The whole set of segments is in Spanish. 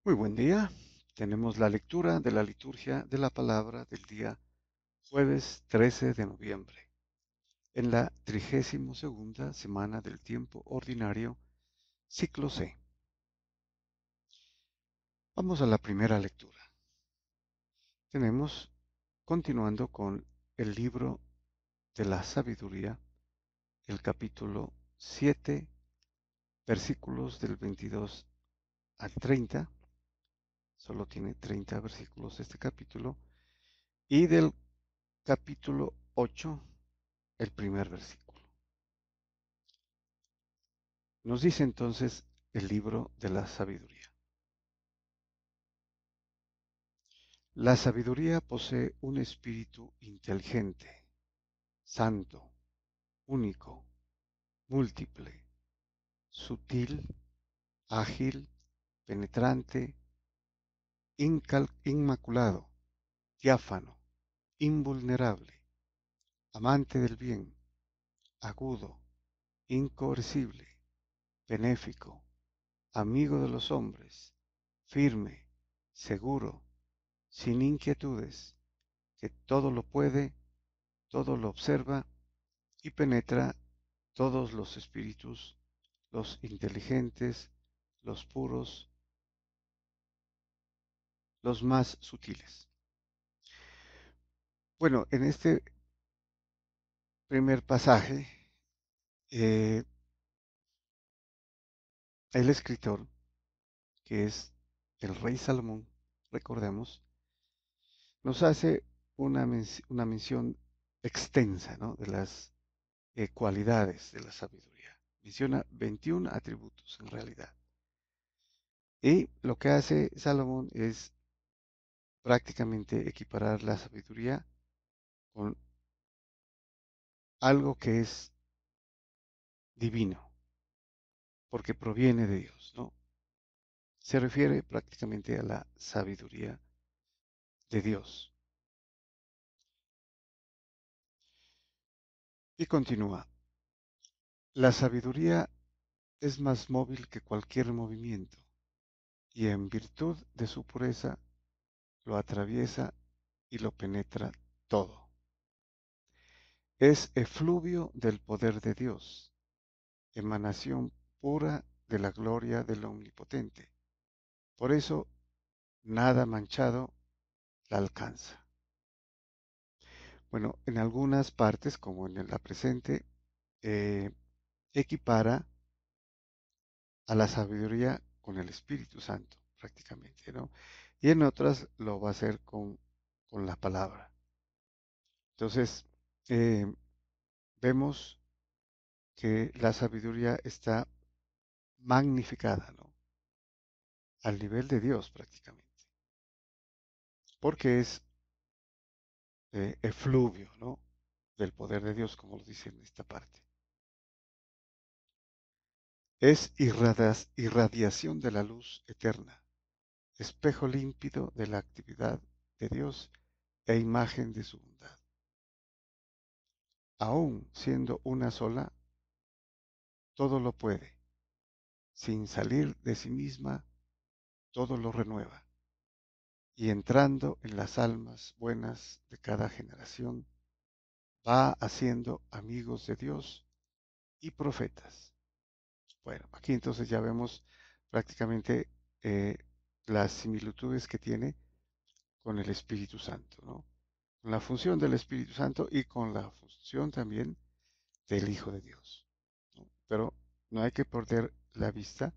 Muy buen día. Tenemos la lectura de la liturgia de la palabra del día jueves 13 de noviembre, en la 32ª semana del tiempo ordinario, ciclo C. Vamos a la primera lectura. Tenemos, continuando con el libro de la sabiduría, el capítulo 7, versículos del 22 al 30. Solo tiene 30 versículos este capítulo. Y del capítulo 8, el primer versículo. Nos dice entonces el libro de la sabiduría. La sabiduría posee un espíritu inteligente, santo, único, múltiple, sutil, ágil, penetrante, inmaculado, diáfano, invulnerable, amante del bien, agudo, incoercible, benéfico, amigo de los hombres, firme, seguro, sin inquietudes, que todo lo puede, todo lo observa y penetra todos los espíritus, los inteligentes, los puros, los más sutiles. Bueno, en este primer pasaje, eh, el escritor, que es el rey Salomón, recordemos, nos hace una mención extensa, ¿no?, de las cualidades de la sabiduría. Menciona 21 atributos en realidad. Y lo que hace Salomón es prácticamente equiparar la sabiduría con algo que es divino, porque proviene de Dios, ¿no? Se refiere prácticamente a la sabiduría de Dios. Y continúa, la sabiduría es más móvil que cualquier movimiento, y en virtud de su pureza lo atraviesa y lo penetra todo. Es efluvio del poder de Dios, emanación pura de la gloria del Omnipotente. Por eso, nada manchado la alcanza. Bueno, en algunas partes, como en la presente, eh, equipara a la sabiduría con el Espíritu Santo, prácticamente, ¿no? Y en otras lo va a hacer con la palabra. Entonces, eh, vemos que la sabiduría está magnificada, ¿no?, al nivel de Dios prácticamente, porque es efluvio, ¿no?, del poder de Dios, como lo dice en esta parte. Es irradiación de la luz eterna, espejo límpido de la actividad de Dios e imagen de su bondad. Aún siendo una sola, todo lo puede. Sin salir de sí misma, todo lo renueva. Y entrando en las almas buenas de cada generación, va haciendo amigos de Dios y profetas. Bueno, aquí entonces ya vemos prácticamente eh, las similitudes que tiene con el Espíritu Santo, ¿no? Con la función del Espíritu Santo y con la función también del Hijo de Dios, ¿no? Pero no hay que perder la vista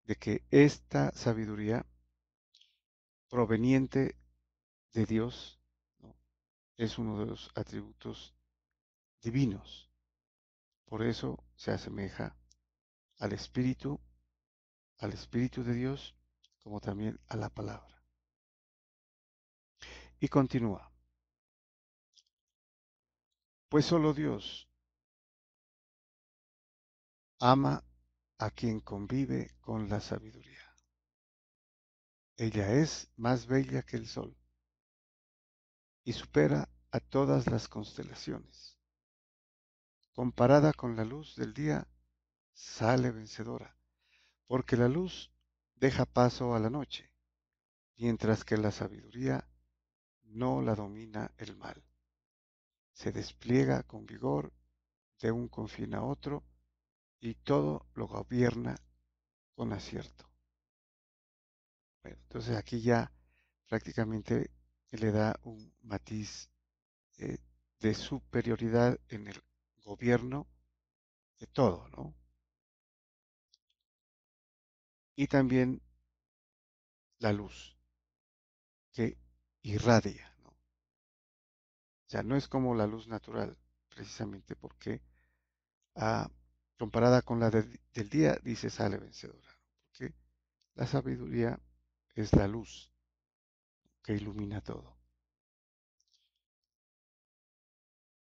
de que esta sabiduría proveniente de Dios, ¿no?, es uno de los atributos divinos. Por eso se asemeja al Espíritu de Dios, como también a la palabra. Y continúa, pues solo Dios ama a quien convive con la sabiduría. Ella es más bella que el sol y supera a todas las constelaciones. Comparada con la luz del día, sale vencedora, porque la luz deja paso a la noche mientras que la sabiduría no la domina el mal. Se despliega con vigor de un confín a otro y todo lo gobierna con acierto. Bueno, entonces aquí ya prácticamente le da un matiz eh, de superioridad en el gobierno de todo, ¿no? Y también la luz que irradia, ¿no? O sea, no es como la luz natural, precisamente porque ah, comparada con la del día, dice sale vencedora, ¿no? Porque la sabiduría es la luz que ilumina todo.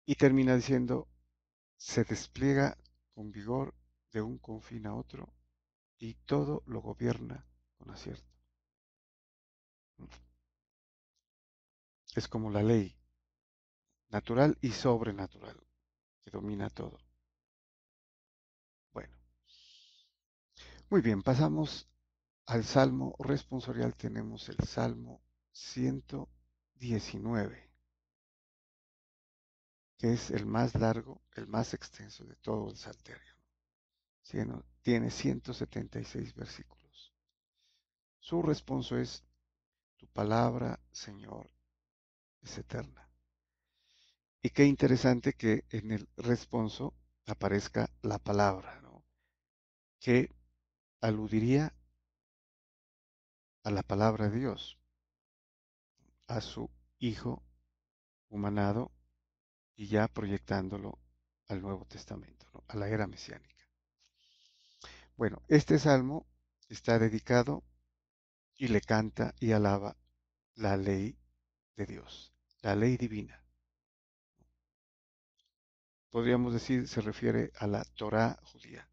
Y termina diciendo, se despliega con vigor de un confín a otro y todo lo gobierna con acierto. Es como la ley natural y sobrenatural que domina todo. Bueno, muy bien, pasamos al Salmo responsorial. Tenemos el Salmo 119, que es el más largo, el más extenso de todo el Salterio. ¿Sí? ¿No? Tiene 176 versículos. Su responso es, tu palabra, Señor, es eterna. Y qué interesante que en el responso aparezca la palabra, ¿no? Que aludiría a la palabra de Dios, a su Hijo humanado y ya proyectándolo al Nuevo Testamento, ¿no? A la era mesiánica. Bueno, este salmo está dedicado y le canta y alaba la ley de Dios, la ley divina. Podríamos decir, se refiere a la Torá judía,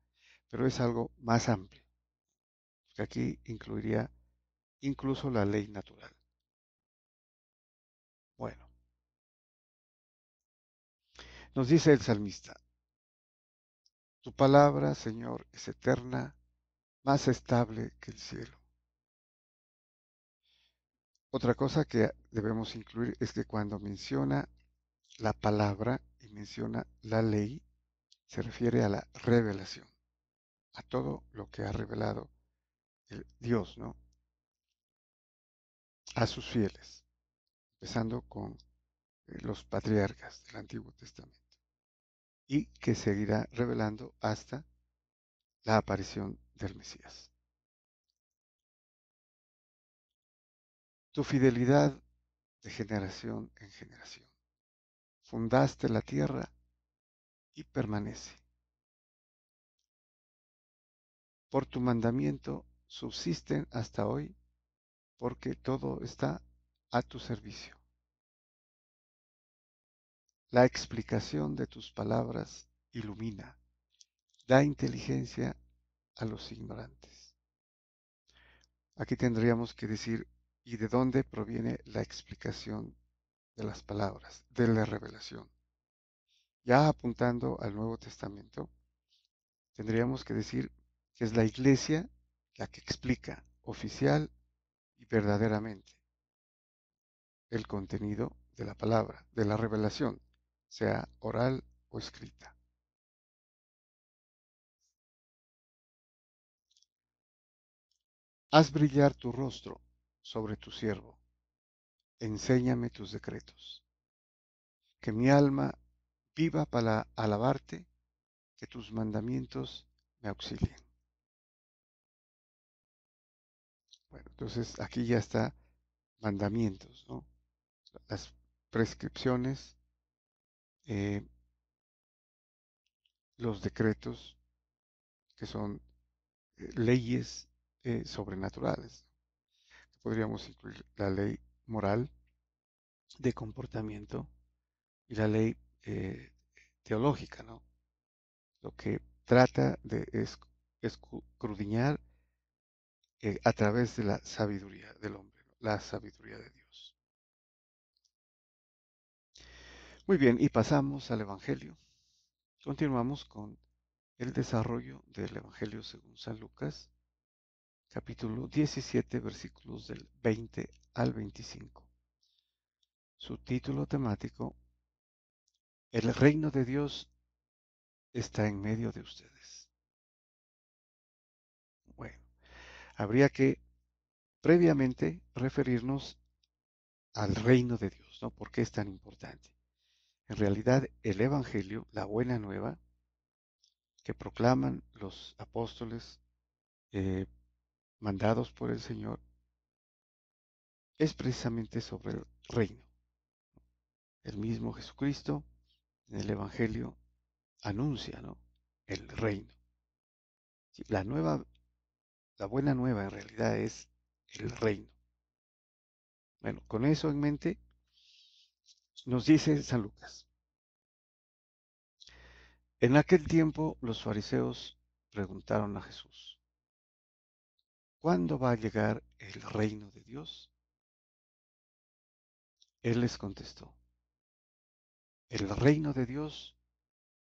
pero es algo más amplio, que aquí incluiría incluso la ley natural. Bueno, nos dice el salmista, tu palabra, Señor, es eterna, más estable que el cielo. Otra cosa que debemos incluir es que cuando menciona la palabra y menciona la ley, se refiere a la revelación, a todo lo que ha revelado el Dios, ¿no? A sus fieles, empezando con los patriarcas del Antiguo Testamento, y que seguirá revelando hasta la aparición del Mesías. Tu fidelidad de generación en generación. Fundaste la tierra y permanece. Por tu mandamiento subsisten hasta hoy, porque todo está a tu servicio. La explicación de tus palabras ilumina, da inteligencia a los ignorantes. Aquí tendríamos que decir, ¿y de dónde proviene la explicación de las palabras, de la revelación? Ya apuntando al Nuevo Testamento, tendríamos que decir que es la Iglesia la que explica oficial y verdaderamente el contenido de la palabra, de la revelación, sea oral o escrita. Haz brillar tu rostro sobre tu siervo, enséñame tus decretos, que mi alma viva para alabarte, que tus mandamientos me auxilien. Bueno, entonces aquí ya está mandamientos, ¿no? Las prescripciones, eh, los decretos, que son leyes sobrenaturales. Podríamos incluir la ley moral de comportamiento y la ley teológica, ¿no? Lo que trata de escudriñar a través de la sabiduría del hombre, ¿no? La sabiduría de Dios. Muy bien, y pasamos al Evangelio. Continuamos con el desarrollo del Evangelio según San Lucas. capítulo 17, versículos del 20 al 25. Su título temático: El reino de Dios está en medio de ustedes. Bueno, habría que previamente referirnos al reino de Dios, ¿no? ¿Por qué es tan importante? En realidad, el Evangelio, la buena nueva que proclaman los apóstoles eh, mandados por el Señor, es precisamente sobre el reino. El mismo Jesucristo en el Evangelio anuncia, ¿no?, el reino. Sí, la buena nueva en realidad es el reino. Bueno, con eso en mente, nos dice San Lucas: en aquel tiempo los fariseos preguntaron a Jesús: ¿cuándo va a llegar el reino de Dios? Él les contestó: el reino de Dios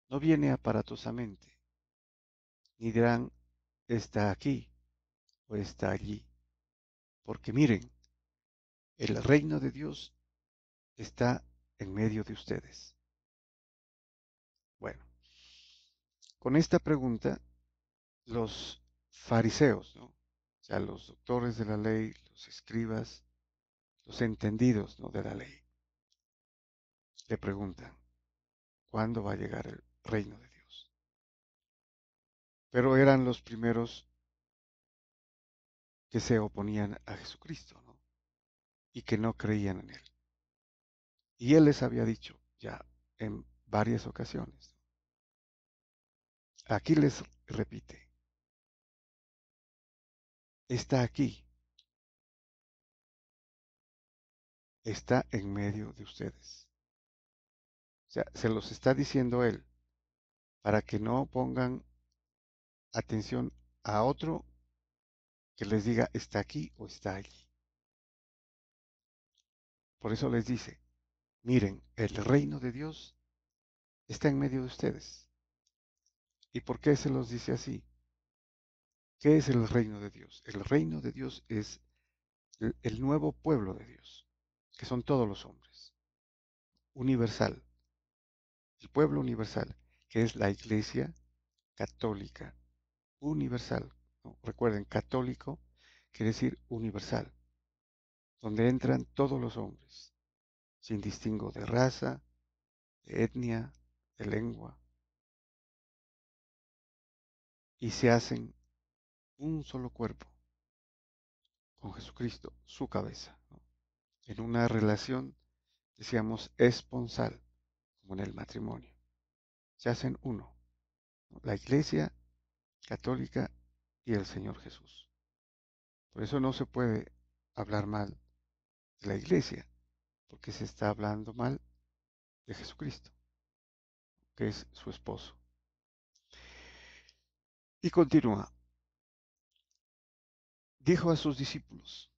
no viene aparatosamente, ni dirán está aquí o está allí, porque miren, el reino de Dios está en medio de ustedes. Bueno, con esta pregunta, los fariseos, ¿no?, o sea, los doctores de la ley, los escribas, los entendidos, ¿no?, de la ley, le preguntan: ¿cuándo va a llegar el reino de Dios? Pero eran los primeros que se oponían a Jesucristo, ¿no?, y que no creían en él. Y él les había dicho ya en varias ocasiones. Aquí les repite: está aquí, está en medio de ustedes. O sea, se los está diciendo él para que no pongan atención a otro que les diga está aquí o está allí. Por eso les dice: miren, el reino de Dios está en medio de ustedes. ¿Y por qué se los dice así? ¿Qué es el reino de Dios? El reino de Dios es el nuevo pueblo de Dios, que son todos los hombres, universal, el pueblo universal, que es la Iglesia católica universal, ¿no? Recuerden, católico quiere decir universal, donde entran todos los hombres, sin distingo de raza, de etnia, de lengua, y se hacen un solo cuerpo con Jesucristo, su cabeza, ¿no?, en una relación, decíamos, esponsal, como en el matrimonio. Se hacen uno, ¿no?, la Iglesia católica y el Señor Jesús. Por eso no se puede hablar mal de la Iglesia, porque se está hablando mal de Jesucristo, que es su esposo. Y continúa: dijo a sus discípulos: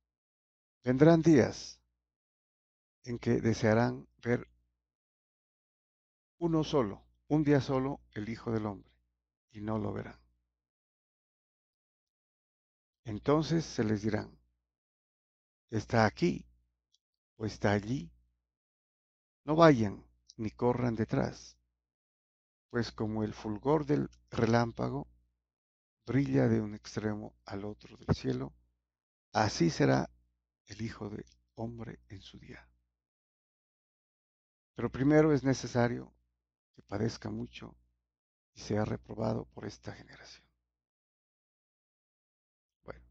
vendrán días en que desearán ver uno solo, un día solo, el Hijo del Hombre, y no lo verán. Entonces se les dirán: está aquí o está allí. No vayan ni corran detrás, pues como el fulgor del relámpago brilla de un extremo al otro del cielo, así será el Hijo del Hombre en su día. Pero primero es necesario que padezca mucho y sea reprobado por esta generación. Bueno,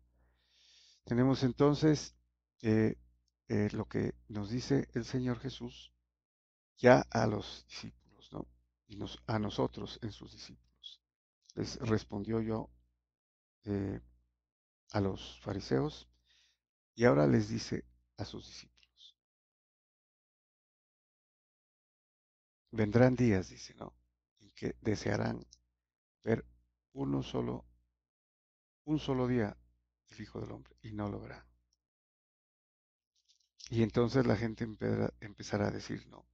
tenemos entonces eh, lo que nos dice el Señor Jesús ya a los discípulos, ¿no?, y a nosotros en sus discípulos. Les respondió yo eh, a los fariseos, y ahora les dice a sus discípulos: vendrán días, dice, ¿no?, en que desearán ver uno solo, un solo día el Hijo del Hombre, y no lo verán. Y entonces la gente empezará a decir no,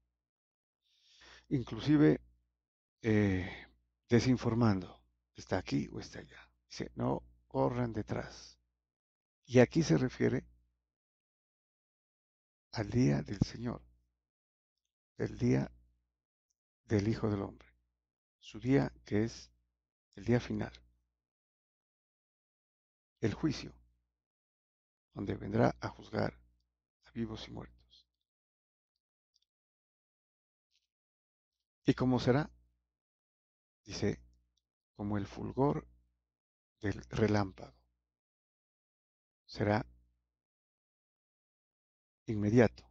inclusive eh, desinformando, está aquí o está allá. Dice: no corran detrás, Y aquí se refiere al día del Señor, el día del Hijo del Hombre, su día que es el día final, el juicio, donde vendrá a juzgar a vivos y muertos. ¿Y cómo será? Dice, como el fulgor del relámpago. Será inmediato.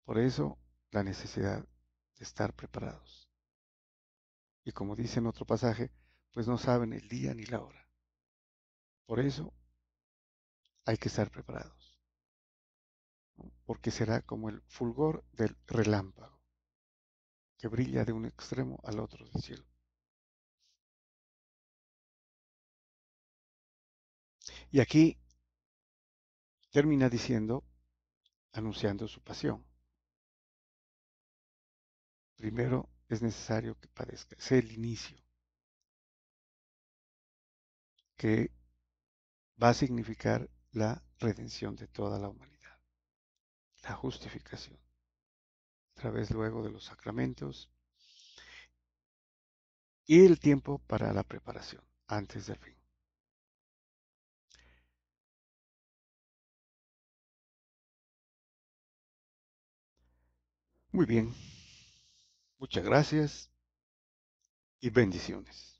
Por eso la necesidad de estar preparados. Y como dice en otro pasaje, pues no saben el día ni la hora. Por eso hay que estar preparados, ¿no? Porque será como el fulgor del relámpago, que brilla de un extremo al otro del cielo. Y aquí termina diciendo, anunciando su pasión. Primero es necesario que padezca. Es el inicio, que va a significar la redención de toda la humanidad, la justificación, a través luego de los sacramentos y el tiempo para la preparación, antes del fin. Muy bien, muchas gracias y bendiciones.